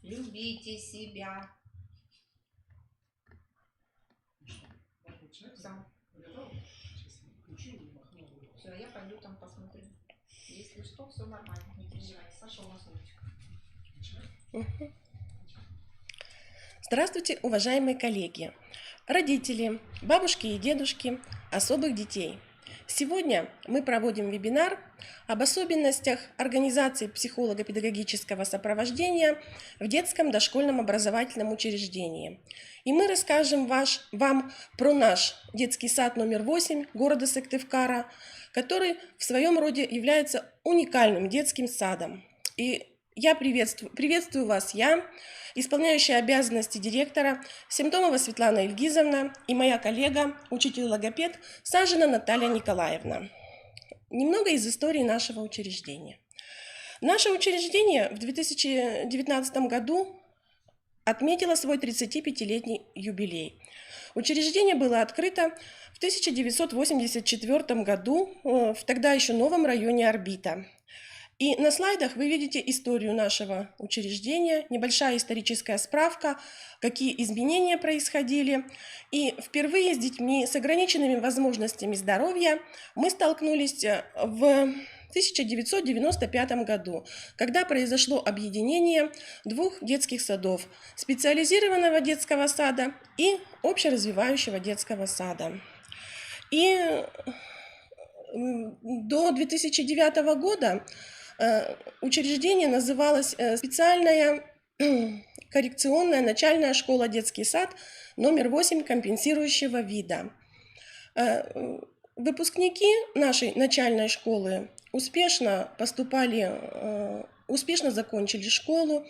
Любите себя. Да. Все, я пойду там посмотрю. Если что, все нормально, не переживайте. Саша у нас мультик. Здравствуйте, уважаемые коллеги, родители, бабушки и дедушки особых детей. Сегодня мы проводим вебинар об особенностях организации психолого-педагогического сопровождения в детском дошкольном образовательном учреждении. И мы расскажем вам про наш детский сад номер 8 города Сыктывкара, который в своем роде является уникальным детским садом. И я приветствую вас, исполняющая обязанности директора Семтомова Светлана Ильгизовна и моя коллега, учитель-логопед Сажина Наталья Николаевна. Немного из истории нашего учреждения. Наше учреждение в 2019 году отметило свой 35-летний юбилей. Учреждение было открыто в 1984 году в тогда еще новом районе Орбита. И на слайдах вы видите историю нашего учреждения, небольшая историческая справка, какие изменения происходили. И впервые с детьми с ограниченными возможностями здоровья мы столкнулись в 1995 году, когда произошло объединение двух детских садов – специализированного детского сада и общеразвивающего детского сада. И до 2009 года учреждение называлось специальная коррекционная начальная школа «Детский сад» номер 8 компенсирующего вида. Выпускники нашей начальной школы успешно закончили школу,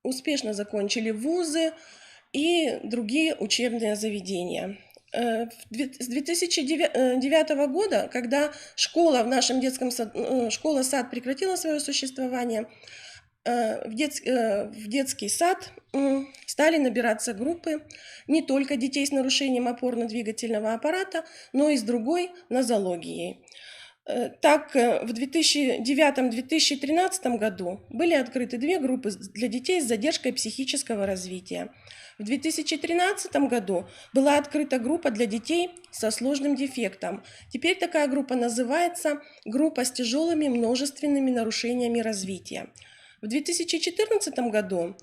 успешно закончили вузы и другие учебные заведения. С 2009 года, когда школа в нашем детском школа-сад прекратила свое существование, в детский сад стали набираться группы не только детей с нарушением опорно-двигательного аппарата, но и с другой нозологией. Так, в 2009-2013 году были открыты две группы для детей с задержкой психического развития. В 2013 году была открыта группа для детей со сложным дефектом. Теперь такая группа называется группа с тяжелыми множественными нарушениями развития. В 2014 году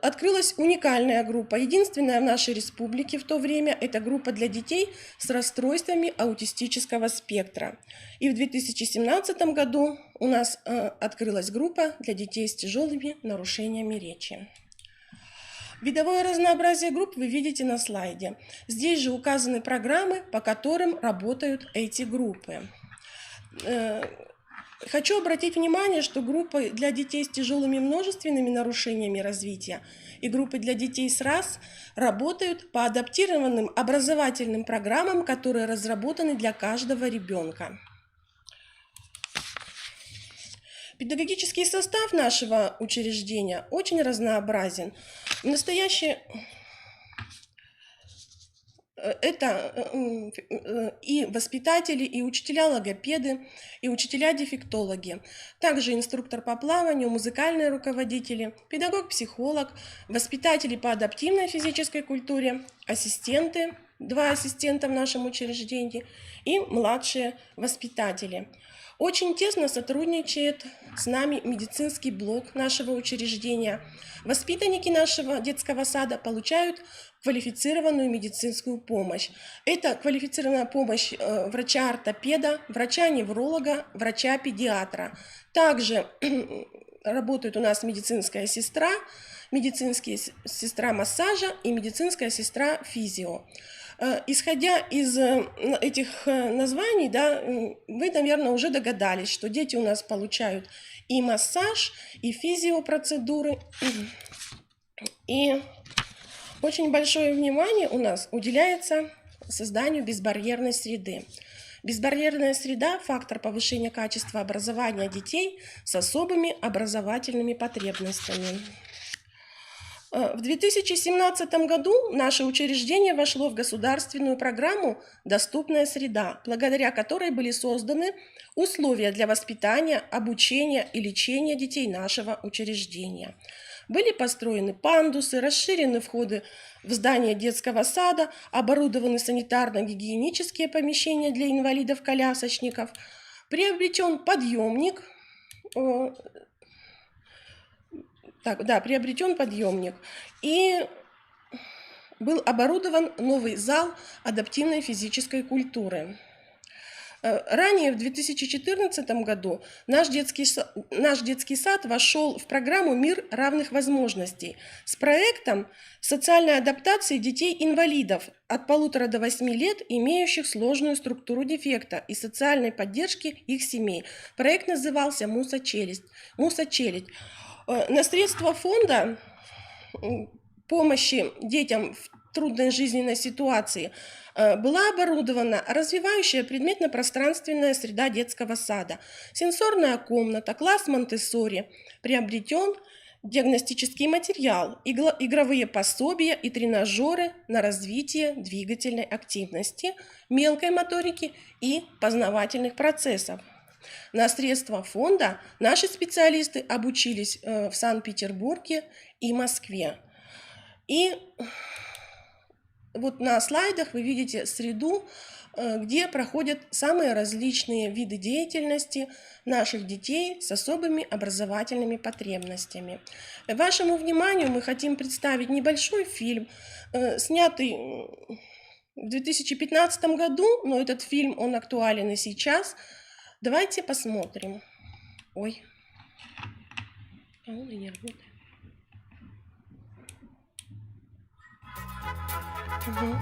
открылась уникальная группа, единственная в нашей республике в то время, это группа для детей с расстройствами аутистического спектра. И в 2017 году у нас открылась группа для детей с тяжелыми нарушениями речи. Видовое разнообразие групп вы видите на слайде. Здесь же указаны программы, по которым работают эти группы. Хочу обратить внимание, что группы для детей с тяжелыми множественными нарушениями развития и группы для детей с РАС работают по адаптированным образовательным программам, которые разработаны для каждого ребенка. Педагогический состав нашего учреждения очень разнообразен. В настоящее это и воспитатели, и учителя-логопеды, и учителя-дефектологи, также инструктор по плаванию, музыкальные руководители, педагог-психолог, воспитатели по адаптивной физической культуре, ассистенты, 2 ассистента в нашем учреждении и младшие воспитатели. Очень тесно сотрудничает с нами медицинский блок нашего учреждения. Воспитанники нашего детского сада получают квалифицированную медицинскую помощь. Это квалифицированная помощь врача-ортопеда, врача-невролога, врача-педиатра. Также работает у нас медицинская сестра массажа и медицинская сестра физио. Исходя из этих названий, вы, наверное, уже догадались, что дети у нас получают и массаж, и физиопроцедуры, и очень большое внимание у нас уделяется созданию безбарьерной среды. Безбарьерная среда – фактор повышения качества образования детей с особыми образовательными потребностями. В 2017 году наше учреждение вошло в государственную программу «Доступная среда», благодаря которой были созданы условия для воспитания, обучения и лечения детей нашего учреждения. Были построены пандусы, расширены входы в здание детского сада, оборудованы санитарно-гигиенические помещения для инвалидов-колясочников, приобретен подъемник, и был оборудован новый зал адаптивной физической культуры. Ранее, в 2014 году, наш детский сад вошел в программу «Мир равных возможностей» с проектом социальной адаптации детей-инвалидов от 1,5 до 8 лет, имеющих сложную структуру дефекта и социальной поддержки их семей. Проект назывался «Муса-челядь». На средства фонда помощи детям в трудной жизненной ситуации была оборудована развивающая предметно-пространственная среда детского сада, сенсорная комната, класс Монтессори, приобретен диагностический материал, игровые пособия и тренажеры на развитие двигательной активности, мелкой моторики и познавательных процессов. На средства фонда наши специалисты обучились в Санкт-Петербурге и Москве. И вот на слайдах вы видите среду, где проходят самые различные виды деятельности наших детей с особыми образовательными потребностями. Вашему вниманию мы хотим представить небольшой фильм, снятый в 2015 году, но этот фильм, он актуален и сейчас. Давайте посмотрим. Ой, он не работает. Угу.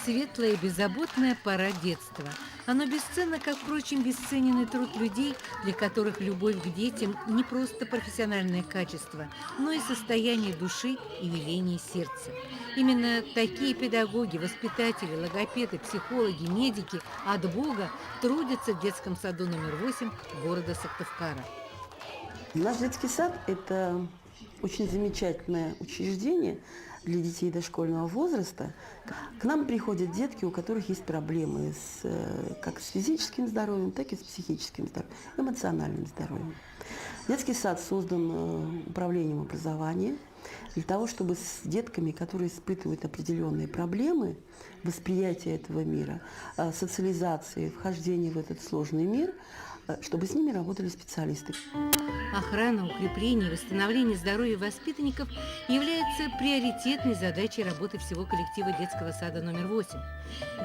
Светлая, беззаботная пора детства. Оно бесценно, как, впрочем, бесценен и труд людей, для которых любовь к детям не просто профессиональное качество, но и состояние души и веление сердца. Именно такие педагоги, воспитатели, логопеды, психологи, медики от Бога трудятся в детском саду номер 8 города Сыктывкара. Наш детский сад – это очень замечательное учреждение для детей дошкольного возраста. К нам приходят детки, у которых есть проблемы как с физическим здоровьем, так и с психическим здоровьем, эмоциональным здоровьем. Детский сад создан управлением образования для того, чтобы с детками, которые испытывают определенные проблемы восприятия этого мира, социализации, вхождения в этот сложный мир, чтобы с ними работали специалисты. Охрана, укрепление и восстановление здоровья воспитанников является приоритетной задачей работы всего коллектива детского сада номер 8.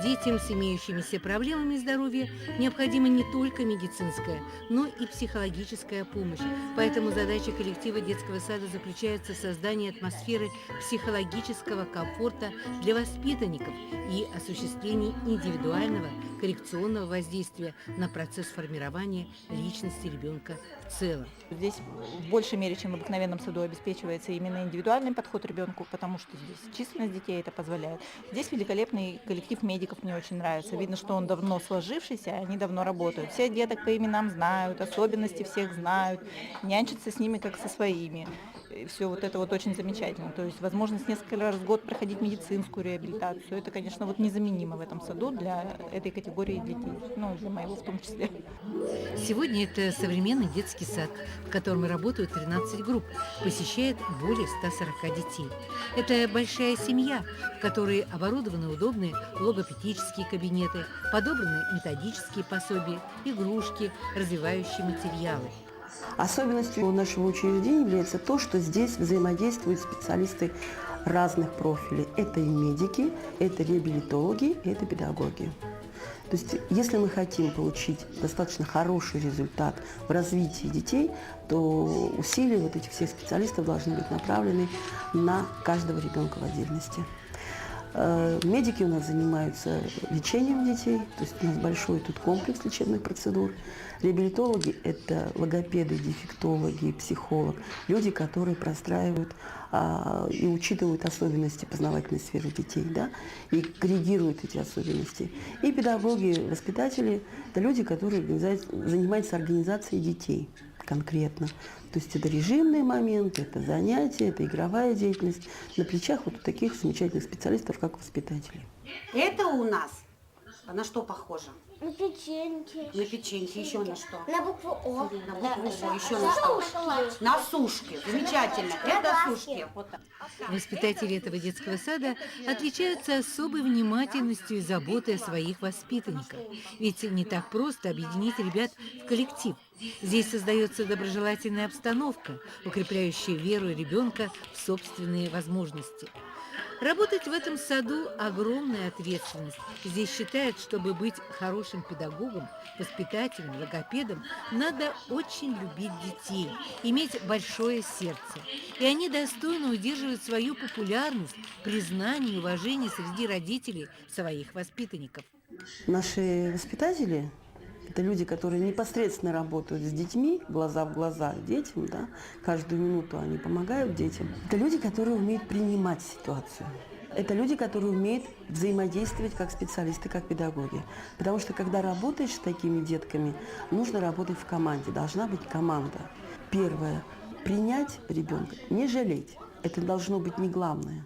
Детям с имеющимися проблемами здоровья необходима не только медицинская, но и психологическая помощь. Поэтому задача коллектива детского сада заключается в создании атмосферы психологического комфорта для воспитанников и осуществлении индивидуального коррекционного воздействия на процесс формирования личности ребенка в целом. Здесь в большей мере, чем в обыкновенном саду, обеспечивается именно индивидуальный подход ребенку, потому что здесь численность детей это позволяет. Здесь великолепный коллектив медиков, мне очень нравится. Видно, что он давно сложившийся, они давно работают. Всех деток по именам знают, особенности всех знают, нянчатся с ними как со своими. И все вот это вот очень замечательно. То есть возможность несколько раз в год проходить медицинскую реабилитацию, это, конечно, вот незаменимо в этом саду для этой категории детей, ну, для моего в том числе. Сегодня это современный детский сад, в котором работают 13 групп, посещает более 140 детей. Это большая семья, в которой оборудованы удобные логопедические кабинеты, подобраны методические пособия, игрушки, развивающие материалы. Особенностью нашего учреждения является то, что здесь взаимодействуют специалисты разных профилей. Это и медики, это реабилитологи, это педагоги. То есть, если мы хотим получить достаточно хороший результат в развитии детей, то усилия вот этих всех специалистов должны быть направлены на каждого ребенка в отдельности. Медики у нас занимаются лечением детей, то есть у нас большой тут комплекс лечебных процедур. Реабилитологи – это логопеды, дефектологи, психолог, люди, которые простраивают и учитывают особенности познавательной сферы детей, да, и коррегируют эти особенности. И педагоги, воспитатели – это люди, которые занимаются организацией детей конкретно. То есть это режимные моменты, это занятия, это игровая деятельность на плечах вот у таких замечательных специалистов, как воспитатели. Это у нас на что похоже? На печеньки. На печеньки, еще на что? На букву О. На букву О, еще на что? На сушки. Замечательно. Это сушки. Вот так. Воспитатели этого детского сада отличаются особой внимательностью и заботой о своих воспитанниках. Ведь не так просто объединить ребят в коллектив. Здесь создается доброжелательная обстановка, укрепляющая веру ребенка в собственные возможности. Работать в этом саду – огромная ответственность. Здесь считают, чтобы быть хорошим педагогом, воспитателем, логопедом, надо очень любить детей, иметь большое сердце. И они достойно удерживают свою популярность, признание и уважение среди родителей своих воспитанников. Наши воспитатели – это люди, которые непосредственно работают с детьми, глаза в глаза детям, да, каждую минуту они помогают детям. Это люди, которые умеют принимать ситуацию. Это люди, которые умеют взаимодействовать как специалисты, как педагоги. Потому что, когда работаешь с такими детками, нужно работать в команде, должна быть команда. Первое – принять ребенка, не жалеть. Это должно быть не главное.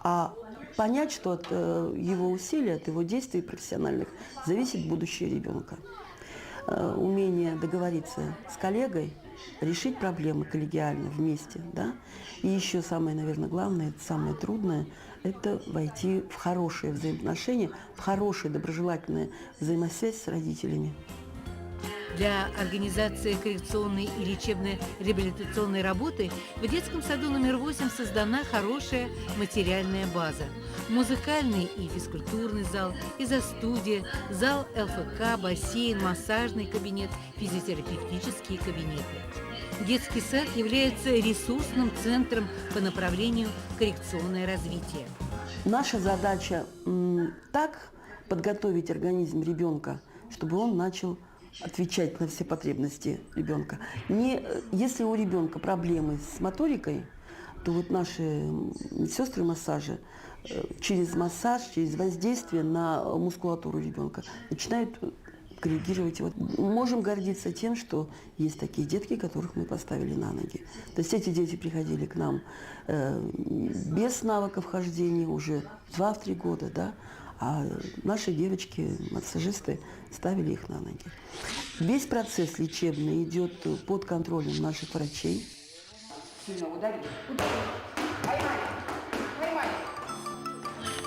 А понять, что от его усилий, от его действий профессиональных зависит будущее ребенка. Умение договориться с коллегой, решить проблемы коллегиально вместе, да? И еще самое, наверное, главное, самое трудное – это войти в хорошие взаимоотношения, в хорошую доброжелательную взаимосвязь с родителями. Для организации коррекционной и лечебно-реабилитационной работы в детском саду номер 8 создана хорошая материальная база. Музыкальный и физкультурный зал, изо-студия, зал ЛФК, бассейн, массажный кабинет, физиотерапевтические кабинеты. Детский сад является ресурсным центром по направлению коррекционное развитие. Наша задача так подготовить организм ребенка, чтобы он начал отвечать на все потребности ребенка. Если у ребенка проблемы с моторикой, то вот наши сестры массажа через массаж, через воздействие на мускулатуру ребенка начинают коррегировать его. Мы можем гордиться тем, что есть такие детки, которых мы поставили на ноги. То есть эти дети приходили к нам без навыков хождения уже 2-3 года, да? А наши девочки, массажисты, ставили их на ноги. Весь процесс лечебный идет под контролем наших врачей. Сильно ударили.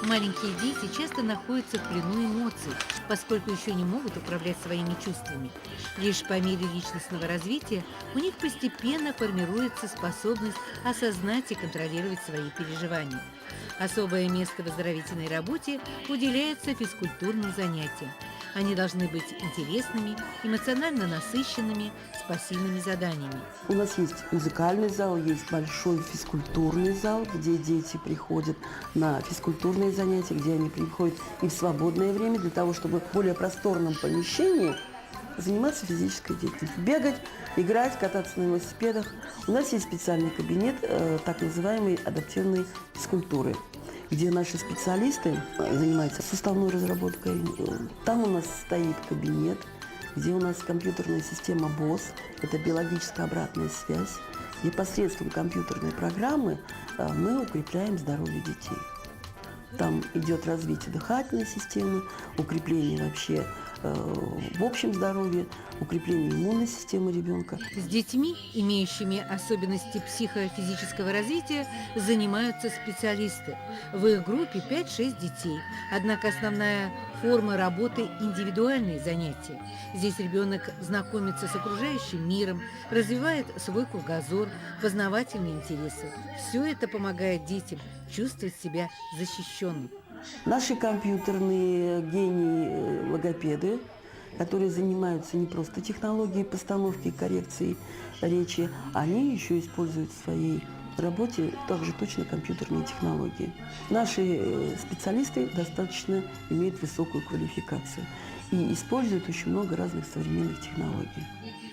Маленькие дети часто находятся в плену эмоций, поскольку еще не могут управлять своими чувствами. Лишь по мере личностного развития у них постепенно формируется способность осознать и контролировать свои переживания. Особое место в оздоровительной работе уделяется физкультурным занятиям. Они должны быть интересными, эмоционально насыщенными, с пассивными заданиями. У нас есть музыкальный зал, есть большой физкультурный зал, где дети приходят на физкультурные занятия, где они приходят и в свободное время для того, чтобы в более просторном помещении заниматься физической деятельностью. Бегать, играть, кататься на велосипедах. У нас есть специальный кабинет так называемой адаптивной физкультуры, где наши специалисты занимаются суставной разработкой. Там у нас стоит кабинет, где у нас компьютерная система БОС, это биологическая обратная связь. И посредством компьютерной программы мы укрепляем здоровье детей. Там идет развитие дыхательной системы, укрепление вообще в общем здоровье, укрепление иммунной системы ребенка. С детьми, имеющими особенности психофизического развития, занимаются специалисты. В их группе 5-6 детей. Однако основная форма работы – индивидуальные занятия. Здесь ребенок знакомится с окружающим миром, развивает свой кругозор, познавательные интересы. Все это помогает детям чувствовать себя защищенным. Наши компьютерные гении логопеды, которые занимаются не просто технологией постановки и коррекции речи, они еще используют в своей работе также точно компьютерные технологии. Наши специалисты достаточно имеют высокую квалификацию и используют очень много разных современных технологий.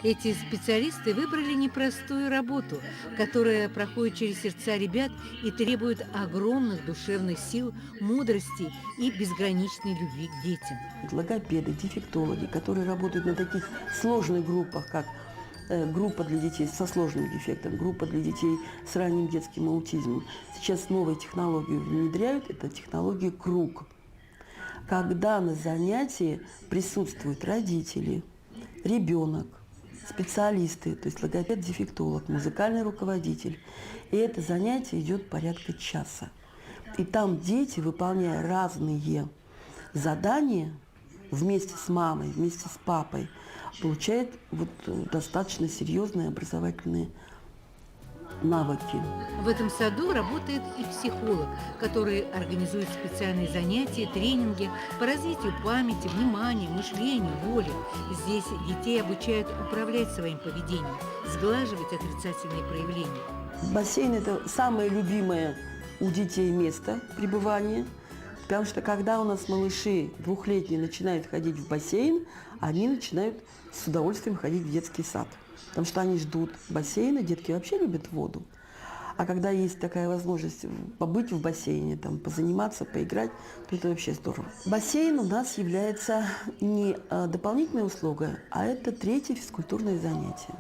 Эти специалисты выбрали непростую работу, которая проходит через сердца ребят и требует огромных душевных сил, мудрости и безграничной любви к детям. Логопеды, дефектологи, которые работают на таких сложных группах, как группа для детей со сложным дефектом, группа для детей с ранним детским аутизмом. Сейчас новые технологии внедряют, это технология круг. Когда на занятии присутствуют родители, ребенок, специалисты, то есть логопед, дефектолог, музыкальный руководитель. И это занятие идет порядка часа. И там дети, выполняя разные задания, вместе с мамой, вместе с папой, получают достаточно серьезные образовательные навыки. В этом саду работает и психолог, который организует специальные занятия, тренинги по развитию памяти, внимания, мышления, воли. Здесь детей обучают управлять своим поведением, сглаживать отрицательные проявления. Бассейн – это самое любимое у детей место пребывания, потому что когда у нас малыши двухлетние начинают ходить в бассейн, они начинают с удовольствием ходить в детский сад. Потому что они ждут бассейна, детки вообще любят воду. А когда есть такая возможность побыть в бассейне, там, позаниматься, поиграть, то это вообще здорово. Бассейн у нас является не дополнительной услугой, а это третье физкультурное занятие.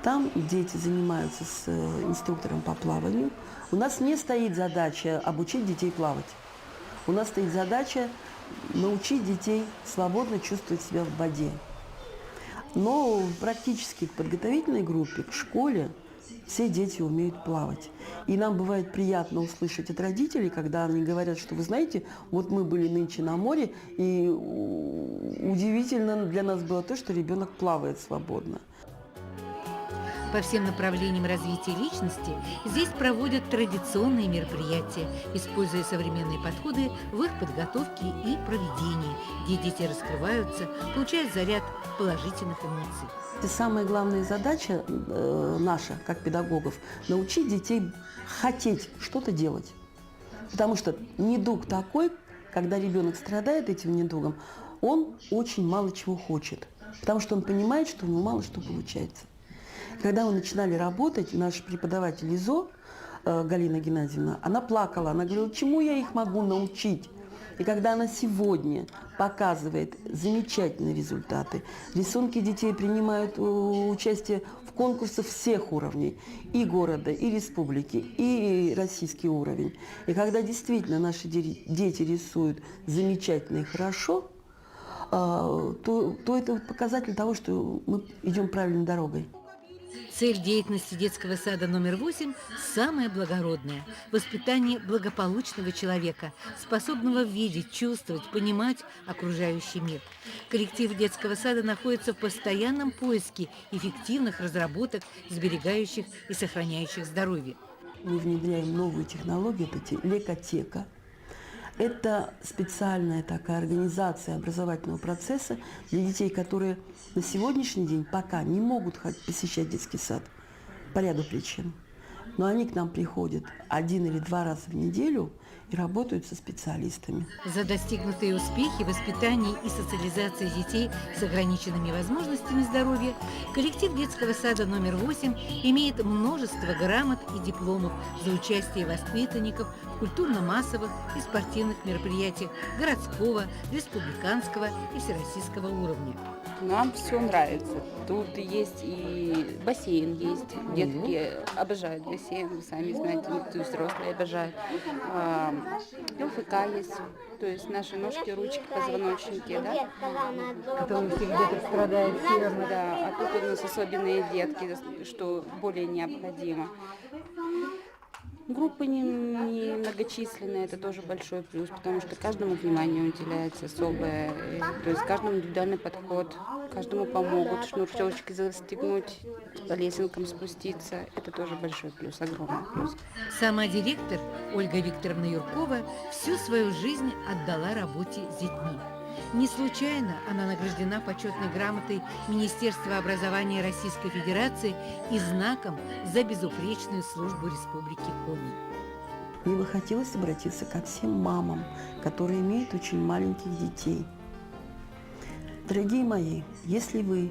Там дети занимаются с инструктором по плаванию. У нас не стоит задача обучить детей плавать. У нас стоит задача научить детей свободно чувствовать себя в воде. Но практически в подготовительной группе, в школе, все дети умеют плавать. И нам бывает приятно услышать от родителей, когда они говорят, что, вы знаете, вот мы были нынче на море, и удивительно для нас было то, что ребенок плавает свободно. По всем направлениям развития личности здесь проводят традиционные мероприятия, используя современные подходы в их подготовке и проведении, где дети раскрываются, получают заряд положительных эмоций. Самая главная задача наша, как педагогов, научить детей хотеть что-то делать. Потому что недуг такой, когда ребенок страдает этим недугом, он очень мало чего хочет. Потому что он понимает, что у него мало что получается. Когда мы начинали работать, наш преподаватель ИЗО, Галина Геннадьевна, она плакала, она говорила, чему я их могу научить? И когда она сегодня показывает замечательные результаты, рисунки детей принимают участие в конкурсах всех уровней, и города, и республики, и российский уровень. И когда действительно наши дети рисуют замечательно и хорошо, то это показатель того, что мы идем правильной дорогой. Цель деятельности детского сада номер 8 самая благородная – воспитание благополучного человека, способного видеть, чувствовать, понимать окружающий мир. Коллектив детского сада находится в постоянном поиске эффективных разработок, сберегающих и сохраняющих здоровье. Мы внедряем новую технологию, это лекотека. Это специальная такая организация образовательного процесса для детей, которые на сегодняшний день пока не могут посещать детский сад по ряду причин. Но они к нам приходят 1 или 2 раза в неделю и работают со специалистами. За достигнутые успехи в воспитании и социализации детей с ограниченными возможностями здоровья коллектив детского сада номер 8 имеет множество грамот и дипломов за участие воспитанников в культурно-массовых и спортивных мероприятиях городского, республиканского и всероссийского уровня. Нам все нравится. Тут есть и бассейн есть. Детки обожают бассейн, вы сами знаете, и взрослые обожают. ЛФК есть, то есть наши ножки, ручки, позвоночники, да? Которые всех деток страдают северно. Да, а тут у нас особенные детки, что более необходимо. Группы не многочисленные, это тоже большой плюс, потому что каждому внимание уделяется особое, то есть каждому индивидуальный подход, каждому помогут шнурочки застегнуть, по лесенкам спуститься, это тоже большой плюс, огромный плюс. Сама директор Ольга Викторовна Юркова всю свою жизнь отдала работе с детьми. Не случайно она награждена почетной грамотой Министерства образования Российской Федерации и знаком за безупречную службу Республики Коми. Мне бы хотелось обратиться ко всем мамам, которые имеют очень маленьких детей. Дорогие мои, если вы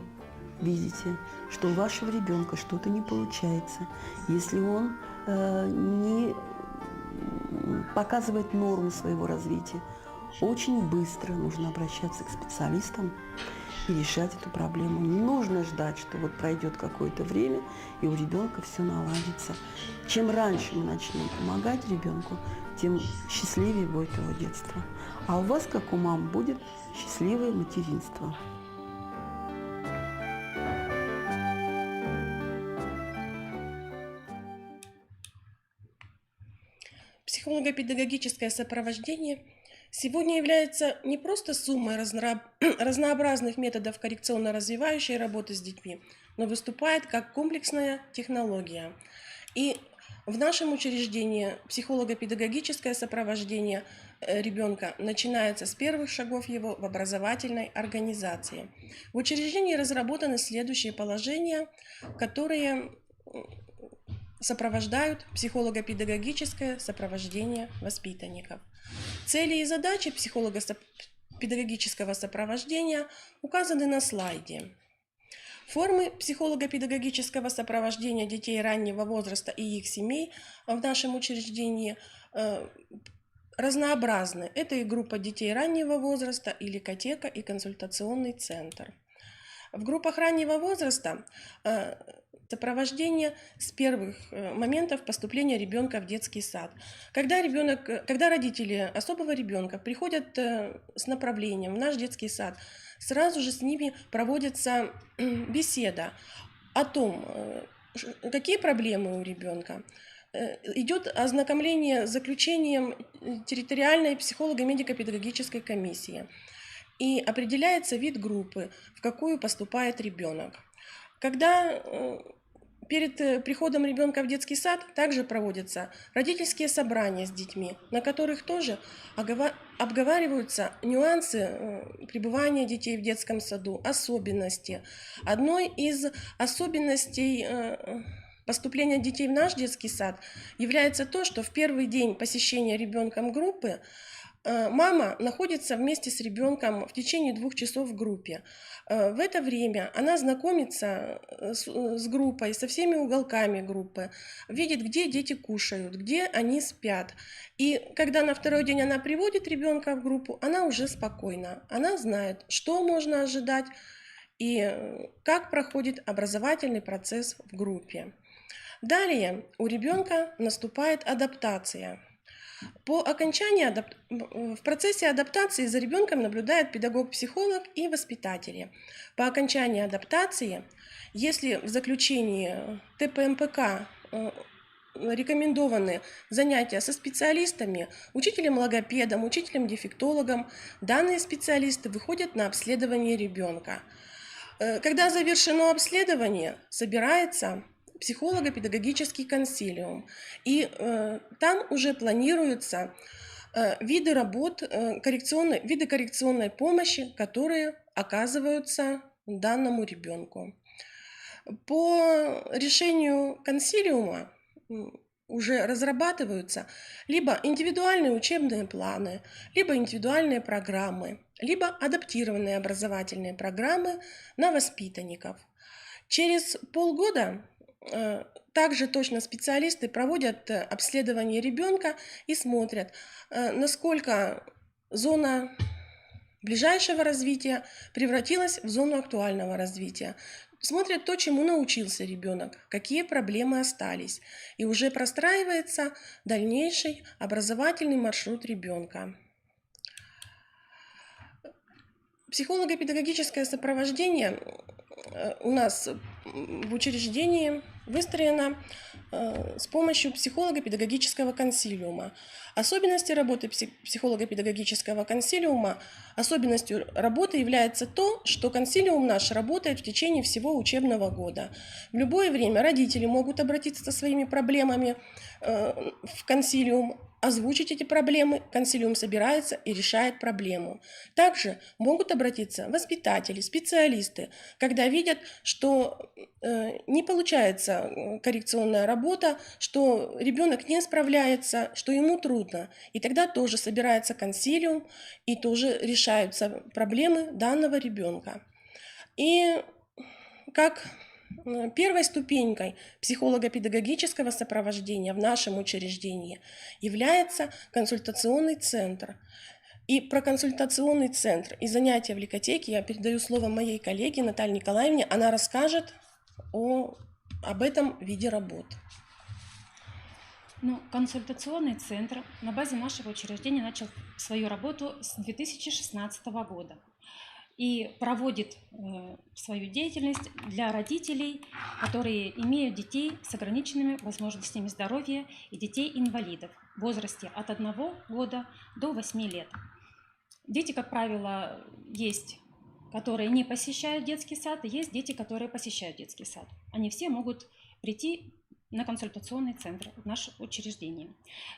видите, что у вашего ребенка что-то не получается, если он не показывает норму своего развития, очень быстро нужно обращаться к специалистам и решать эту проблему. Не нужно ждать, что вот пройдет какое-то время, и у ребенка все наладится. Чем раньше мы начнем помогать ребенку, тем счастливее будет его детство. А у вас, как у мам, будет счастливое материнство. Психолого-педагогическое сопровождение сегодня является не просто суммой разнообразных методов коррекционно-развивающей работы с детьми, но выступает как комплексная технология. И в нашем учреждении психолого-педагогическое сопровождение ребенка начинается с первых шагов его в образовательной организации. В учреждении разработаны следующие положения, которые сопровождают психолого-педагогическое сопровождение воспитанников. Цели и задачи психолого-педагогического сопровождения указаны на слайде. Формы психолого-педагогического сопровождения детей раннего возраста и их семей в нашем учреждении разнообразны. Это и группа детей раннего возраста, и ликотека, и консультационный центр. В группах раннего возраста сопровождение с первых моментов поступления ребенка в детский сад. Когда родители особого ребенка приходят с направлением в наш детский сад, сразу же с ними проводится беседа о том, какие проблемы у ребенка. Идет ознакомление с заключением территориальной психолого-медико-педагогической комиссии. И определяется вид группы, в какую поступает ребенок. Когда перед приходом ребенка в детский сад также проводятся родительские собрания с детьми, на которых тоже обговариваются нюансы пребывания детей в детском саду, особенности. Одной из особенностей поступления детей в наш детский сад является то, что в первый день посещения ребенком группы мама находится вместе с ребенком в течение 2 часов в группе. В это время она знакомится с группой, со всеми уголками группы, видит, где дети кушают, где они спят. И когда на второй день она приводит ребенка в группу, она уже спокойна. Она знает, что можно ожидать и как проходит образовательный процесс в группе. Далее у ребенка наступает адаптация. В процессе адаптации за ребенком наблюдает педагог-психолог и воспитатели. По окончании адаптации, если в заключении ТПМПК рекомендованы занятия со специалистами, учителем-логопедом, учителем-дефектологом, данные специалисты выходят на обследование ребенка. Когда завершено обследование, собирается психолого-педагогический консилиум. И там уже планируются виды работ, виды коррекционной помощи, которые оказываются данному ребенку. По решению консилиума уже разрабатываются либо индивидуальные учебные планы, либо индивидуальные программы, либо адаптированные образовательные программы на воспитанников. Через полгода также точно специалисты проводят обследование ребенка и смотрят, насколько зона ближайшего развития превратилась в зону актуального развития. Смотрят то, чему научился ребенок, какие проблемы остались. И уже простраивается дальнейший образовательный маршрут ребенка. Психолого-педагогическое сопровождение у нас в учреждении выстроено с помощью психолого-педагогического консилиума. Особенностью работы психолого-педагогического консилиума, особенностью работы является то, что консилиум наш работает в течение всего учебного года. В любое время родители могут обратиться со своими проблемами в консилиум, озвучить эти проблемы, консилиум собирается и решает проблему. Также могут обратиться воспитатели, специалисты, когда видят, что не получается коррекционная работа, что ребенок не справляется, что ему трудно. И тогда тоже собирается консилиум и тоже решаются проблемы данного ребенка. И как первой ступенькой психолого-педагогического сопровождения в нашем учреждении является консультационный центр. И про консультационный центр и занятия в ликотеке я передаю слово моей коллеге Наталье Николаевне. Она расскажет об этом виде работ. Консультационный центр на базе нашего учреждения начал свою работу с 2016 года и проводит свою деятельность для родителей, которые имеют детей с ограниченными возможностями здоровья и детей-инвалидов в возрасте от 1 года до 8 лет. Дети, как правило, есть, которые не посещают детский сад, и есть дети, которые посещают детский сад. Они все могут прийти на консультационный центр в наше учреждение.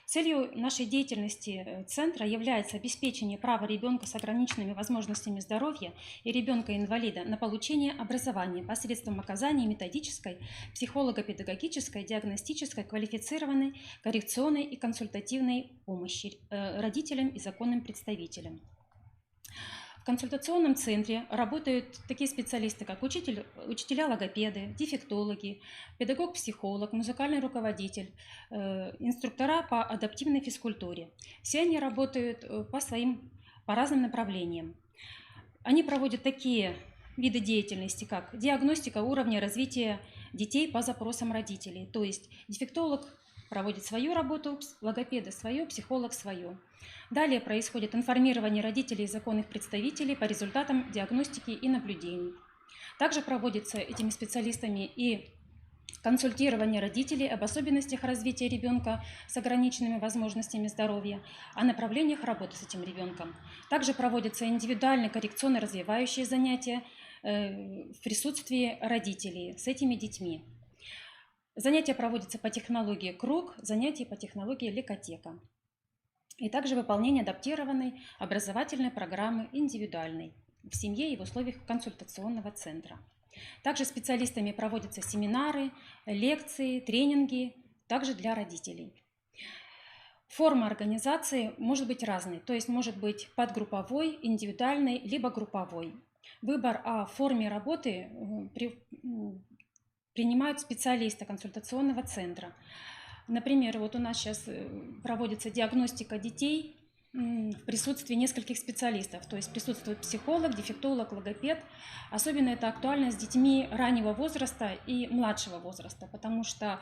Целью нашей деятельности центра является обеспечение права ребенка с ограниченными возможностями здоровья и ребенка-инвалида на получение образования посредством оказания методической, психолого-педагогической, диагностической, квалифицированной, коррекционной и консультативной помощи родителям и законным представителям. В консультационном центре работают такие специалисты, как учителя-логопеды, дефектологи, педагог-психолог, музыкальный руководитель, инструктора по адаптивной физкультуре. Все они работают по разным направлениям. Они проводят такие виды деятельности, как диагностика уровня развития детей по запросам родителей. То есть дефектолог проводит свою работу, логопеды свою, психолог свою. Далее происходит информирование родителей и законных представителей по результатам диагностики и наблюдений. Также проводится этими специалистами и консультирование родителей об особенностях развития ребенка с ограниченными возможностями здоровья, о направлениях работы с этим ребенком. Также проводятся индивидуальные коррекционно-развивающие занятия в присутствии родителей с этими детьми. Занятия проводятся по технологии круг, занятия по технологии ликотека. И также выполнение адаптированной образовательной программы индивидуальной в семье и в условиях консультационного центра. Также специалистами проводятся семинары, лекции, тренинги, также для родителей. Форма организации может быть разной, то есть может быть подгрупповой, индивидуальной, либо групповой. Выбор о форме работы принимают специалисты консультационного центра. Например, вот у нас сейчас проводится диагностика детей в присутствии нескольких специалистов. То есть присутствует психолог, дефектолог, логопед. Особенно это актуально с детьми раннего возраста и младшего возраста, потому что,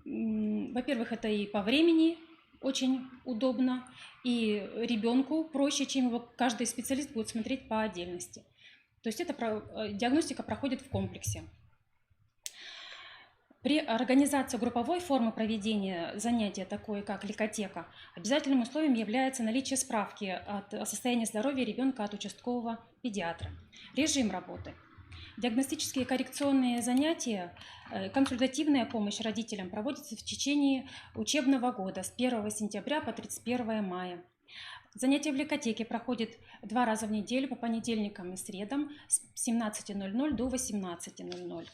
во-первых, это и по времени очень удобно, и ребенку проще, чем его каждый специалист будет смотреть по отдельности. То есть эта диагностика проходит в комплексе. При организации групповой формы проведения занятия, такой как ликотека, обязательным условием является наличие справки о состоянии здоровья ребенка от участкового педиатра. Режим работы. Диагностические и коррекционные занятия, консультативная помощь родителям проводятся в течение учебного года с 1 сентября по 31 мая. Занятия в ликотеке проходят 2 раза в неделю по понедельникам и средам с 17:00 до 18:00.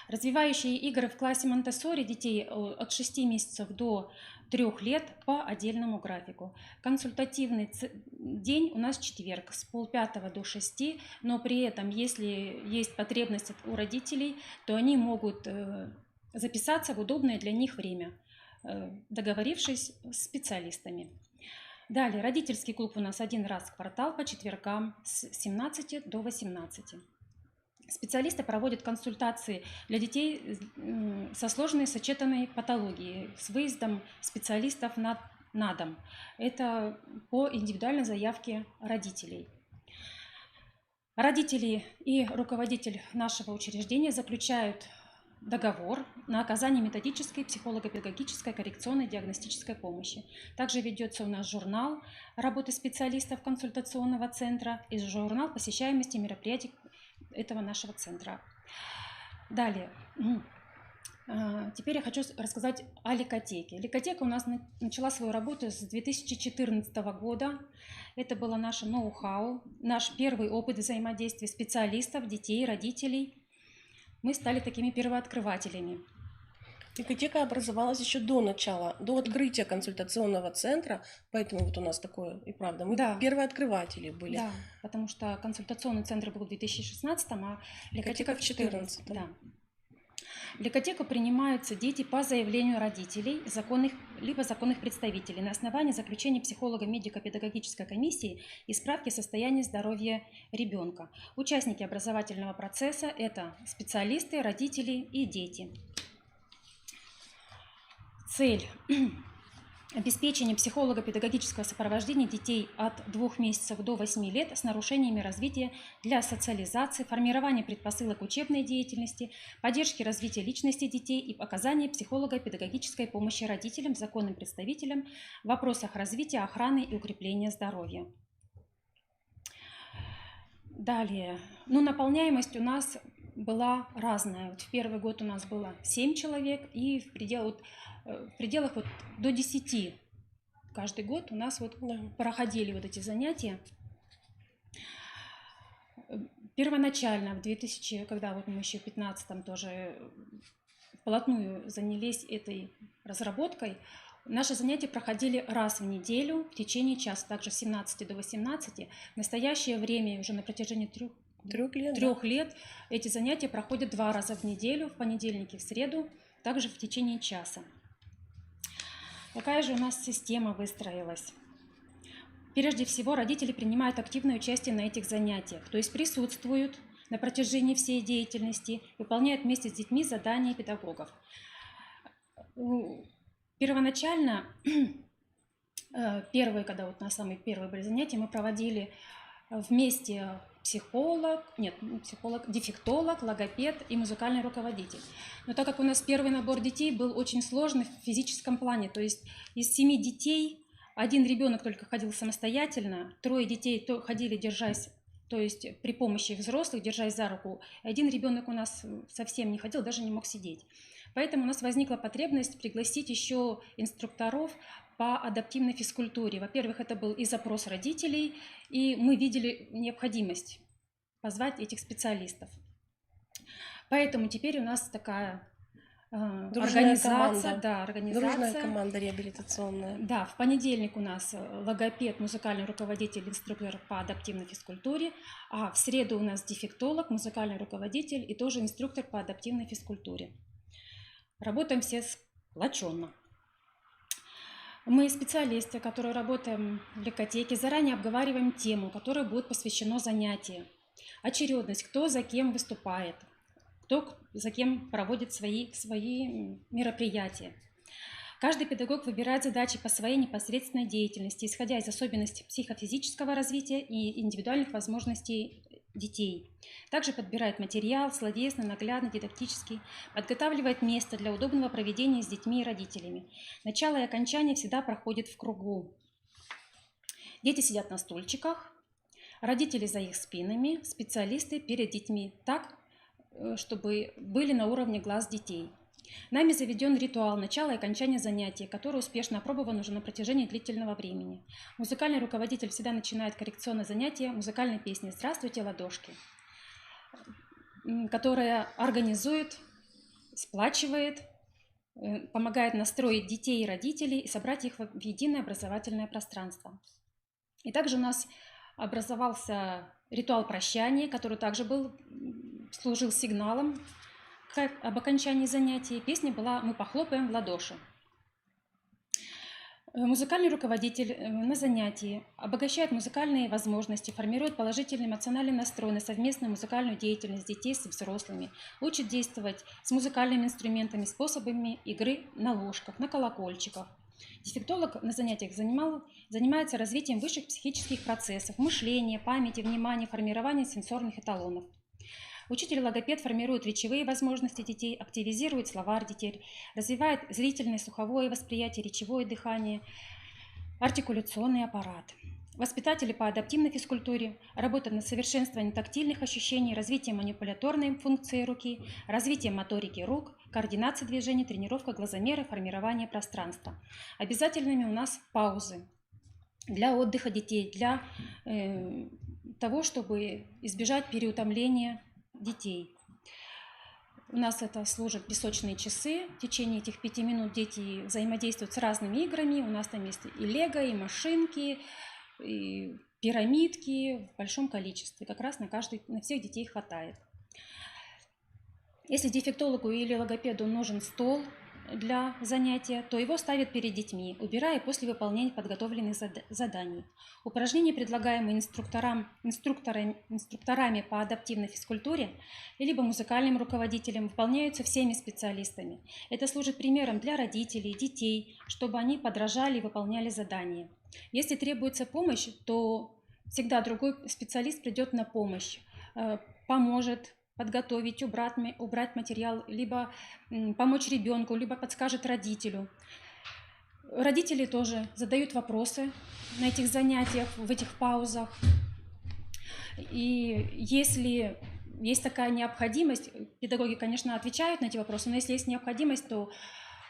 Развивающие игры в классе Монтессори детей от 6 месяцев до 3 лет по отдельному графику. Консультативный день у нас четверг с 4:30 до 6, но при этом, если есть потребность у родителей, то они могут записаться в удобное для них время, договорившись с специалистами. Далее, родительский клуб у нас 1 раз в квартал по четвергам с 17 до 18. Специалисты проводят консультации для детей со сложной сочетанной патологией с выездом специалистов на дом. Это по индивидуальной заявке родителей. Родители и руководитель нашего учреждения заключают договор на оказание методической, психолого-педагогической, коррекционной, диагностической помощи. Также ведется у нас журнал работы специалистов консультационного центра и журнал посещаемости мероприятий этого нашего центра. Далее. Теперь я хочу рассказать о Ликотеке. Ликотека у нас начала свою работу с 2014 года. Это было наше ноу-хау, наш первый опыт взаимодействия специалистов, детей, родителей. Мы стали такими первооткрывателями. Ликотека образовалась еще до начала, до открытия консультационного центра, поэтому вот у нас такое, и правда, мы первооткрыватели были. Да, потому что консультационный центр был в 2016, а Ликотека в 2014. Да. В Ликотеку принимаются дети по заявлению родителей, либо законных представителей на основании заключения психолога медико-педагогической комиссии и справки о состоянии здоровья ребенка. Участники образовательного процесса – это специалисты, родители и дети. Цель – обеспечение психолого-педагогического сопровождения детей от 2 месяцев до 8 лет с нарушениями развития для социализации, формирования предпосылок учебной деятельности, поддержки развития личности детей и оказания психолого-педагогической помощи родителям, законным представителям в вопросах развития, охраны и укрепления здоровья. Далее. Наполняемость у нас была разная. В первый год у нас было 7 человек, и в пределах до 10 каждый год у нас проходили эти занятия. Первоначально, когда мы еще в 2015 тоже вплотную занялись этой разработкой, наши занятия проходили раз в неделю в течение часа, также с 17 до 18. В настоящее время уже на протяжении 3 лет эти занятия проходят 2 раза в неделю, в понедельник и в среду, также в течение часа. Какая же у нас система выстроилась? Прежде всего, родители принимают активное участие на этих занятиях, то есть присутствуют на протяжении всей деятельности, выполняют вместе с детьми задания педагогов. Первоначально, когда на самые первые были занятия, мы проводили вместе дефектолог, логопед и музыкальный руководитель. Но так как у нас первый набор детей был очень сложный в физическом плане, то есть из 7 детей 1 ребенок только ходил самостоятельно, 3 детей ходили, держась, то есть при помощи взрослых, держась за руку. 1 ребенок у нас совсем не ходил, даже не мог сидеть. Поэтому у нас возникла потребность пригласить еще инструкторов по адаптивной физкультуре. Во-первых, это был и запрос родителей, и мы видели необходимость позвать этих специалистов. Поэтому теперь у нас такая дружная команда реабилитационная. Да, в понедельник у нас логопед, музыкальный руководитель, инструктор по адаптивной физкультуре, а в среду у нас дефектолог, музыкальный руководитель и тоже инструктор по адаптивной физкультуре. Работаем все сплоченно. Мы, специалисты, которые работаем в Ликотеке, заранее обговариваем тему, которой будет посвящено занятие. Очередность, кто за кем выступает, кто за кем проводит свои мероприятия. Каждый педагог выбирает задачи по своей непосредственной деятельности, исходя из особенностей психофизического развития и индивидуальных возможностей детей. Также подбирает материал, словесный, наглядный, дидактический, подготавливает место для удобного проведения с детьми и родителями. Начало и окончание всегда проходит в кругу. Дети сидят на стульчиках, родители за их спинами, специалисты перед детьми, так, чтобы были на уровне глаз детей. Нами заведен ритуал начала и окончания занятия, который успешно опробован уже на протяжении длительного времени. Музыкальный руководитель всегда начинает коррекционное занятие музыкальной песней «Здравствуйте, ладошки», которая организует, сплачивает, помогает настроить детей и родителей и собрать их в единое образовательное пространство. И также у нас образовался ритуал прощания, который также служил сигналом об окончании занятий. Песня была «Мы похлопаем в ладоши». Музыкальный руководитель на занятии обогащает музыкальные возможности, формирует положительный эмоциональный настрой на совместную музыкальную деятельность детей с взрослыми, учит действовать с музыкальными инструментами, способами игры на ложках, на колокольчиках. Дефектолог на занятиях занимается развитием высших психических процессов, мышления, памяти, внимания, формирования сенсорных эталонов. Учитель-логопед формирует речевые возможности детей, активизирует словарь детей, развивает зрительное, слуховое восприятие, речевое дыхание, артикуляционный аппарат. воспитатели по адаптивной физкультуре, работа над совершенствованием тактильных ощущений, развитием манипуляторной функции руки, развитием моторики рук, координации движений, тренировка глазомера, формирование пространства. Обязательными у нас паузы для отдыха детей, для того, чтобы избежать переутомления детей. У нас это служат песочные часы. В течение этих 5 минут дети взаимодействуют с разными играми. У нас там есть и лего, и машинки, и пирамидки в большом количестве. Как раз на всех детей хватает. Если дефектологу или логопеду нужен стол для занятия, то его ставят перед детьми, убирая после выполнения подготовленных заданий. Упражнения, предлагаемые инструкторами по адаптивной физкультуре, либо музыкальным руководителем, выполняются всеми специалистами. Это служит примером для родителей, детей, чтобы они подражали и выполняли задания. Если требуется помощь, то всегда другой специалист придет на помощь, поможет подготовить, убрать материал, либо помочь ребенку, либо подскажет родителю. Родители тоже задают вопросы на этих занятиях, в этих паузах. И если есть такая необходимость, педагоги, конечно, отвечают на эти вопросы, но если есть необходимость, то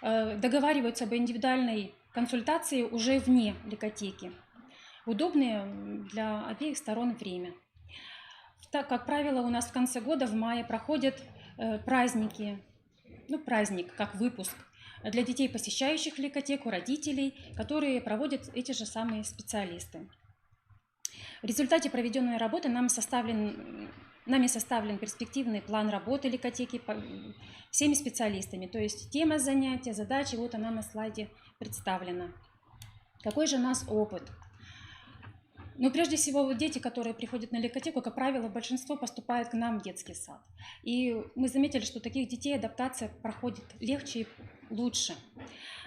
договариваются об индивидуальной консультации уже вне лекотеки. Удобное для обеих сторон время. Так, как правило, у нас в конце года, в мае, проходят праздники, праздник как выпуск для детей, посещающих лекотеку, родителей, которые проводят эти же самые специалисты. В результате проведенной работы нами составлен перспективный план работы лекотеки всеми специалистами, то есть тема занятия, задачи, вот она на слайде представлена. Какой же у нас опыт? Прежде всего, дети, которые приходят на лекотеку, как правило, большинство поступает к нам в детский сад. И мы заметили, что у таких детей адаптация проходит легче и лучше.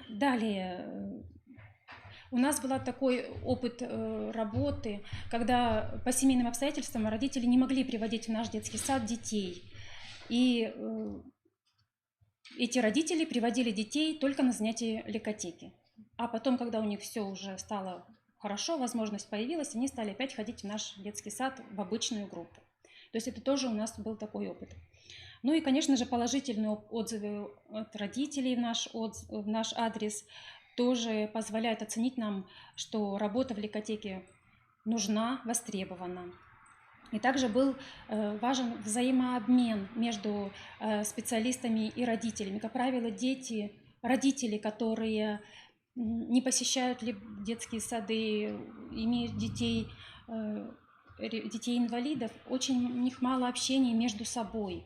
Далее, у нас был такой опыт работы, когда по семейным обстоятельствам родители не могли приводить в наш детский сад детей. И эти родители приводили детей только на занятия лекотеки. А потом, когда у них все уже стало хорошо, возможность появилась, они стали опять ходить в наш детский сад в обычную группу. То есть это тоже у нас был такой опыт. И, конечно же, положительные отзывы от родителей в наш адрес тоже позволяют оценить нам, что работа в лекотеке нужна, востребована. И также был важен взаимообмен между специалистами и родителями. Как правило, родители, которые не посещают ли детские сады, имеют детей-инвалидов, очень у них мало общения между собой,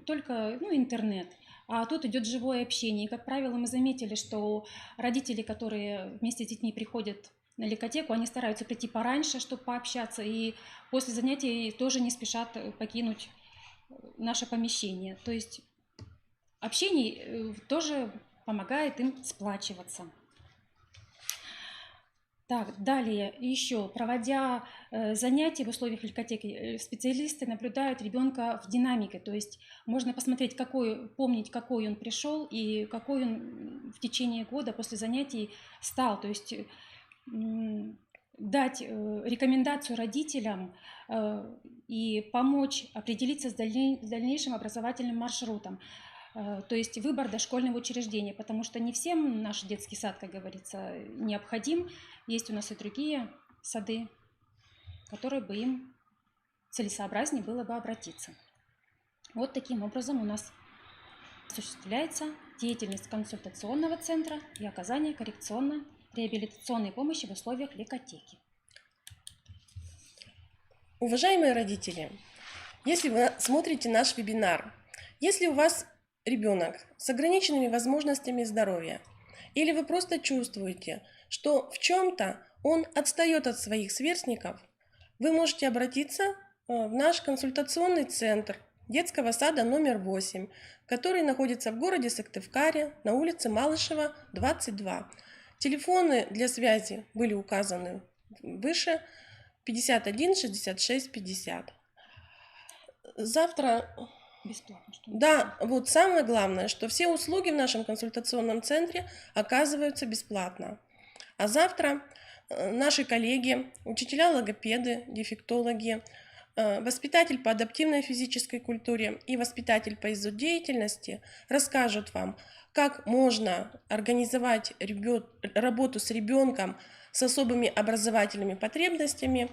только интернет. А тут идет живое общение. И, как правило, мы заметили, что родители, которые вместе с детьми приходят на лекотеку, они стараются прийти пораньше, чтобы пообщаться, и после занятий тоже не спешат покинуть наше помещение. То есть общение тоже помогает им сплачиваться. Так, далее еще, проводя занятия в условиях лекотеки, специалисты наблюдают ребенка в динамике, то есть можно посмотреть, помнить, какой он пришел и какой он в течение года после занятий стал, то есть дать рекомендацию родителям и помочь определиться с дальнейшим образовательным маршрутом. То есть выбор дошкольного учреждения, потому что не всем наш детский сад, как говорится, необходим. Есть у нас и другие сады, в которые бы им целесообразнее было бы обратиться. Вот таким образом у нас осуществляется деятельность консультационного центра и оказание коррекционно-реабилитационной помощи в условиях лекотеки. Уважаемые родители, если вы смотрите наш вебинар, если у вас ребенок с ограниченными возможностями здоровья, или вы просто чувствуете, что в чем-то он отстает от своих сверстников, вы можете обратиться в наш консультационный центр детского сада номер 8, который находится в городе Сыктывкаре на улице Малышева, 22. Телефоны для связи были указаны выше: 51 66 50. Завтра... Бесплатно. Да, вот самое главное, что все услуги в нашем консультационном центре оказываются бесплатно. А завтра наши коллеги, учителя-логопеды, дефектологи, воспитатель по адаптивной физической культуре и воспитатель по изо-деятельности расскажут вам, как можно организовать работу с ребенком с особыми образовательными потребностями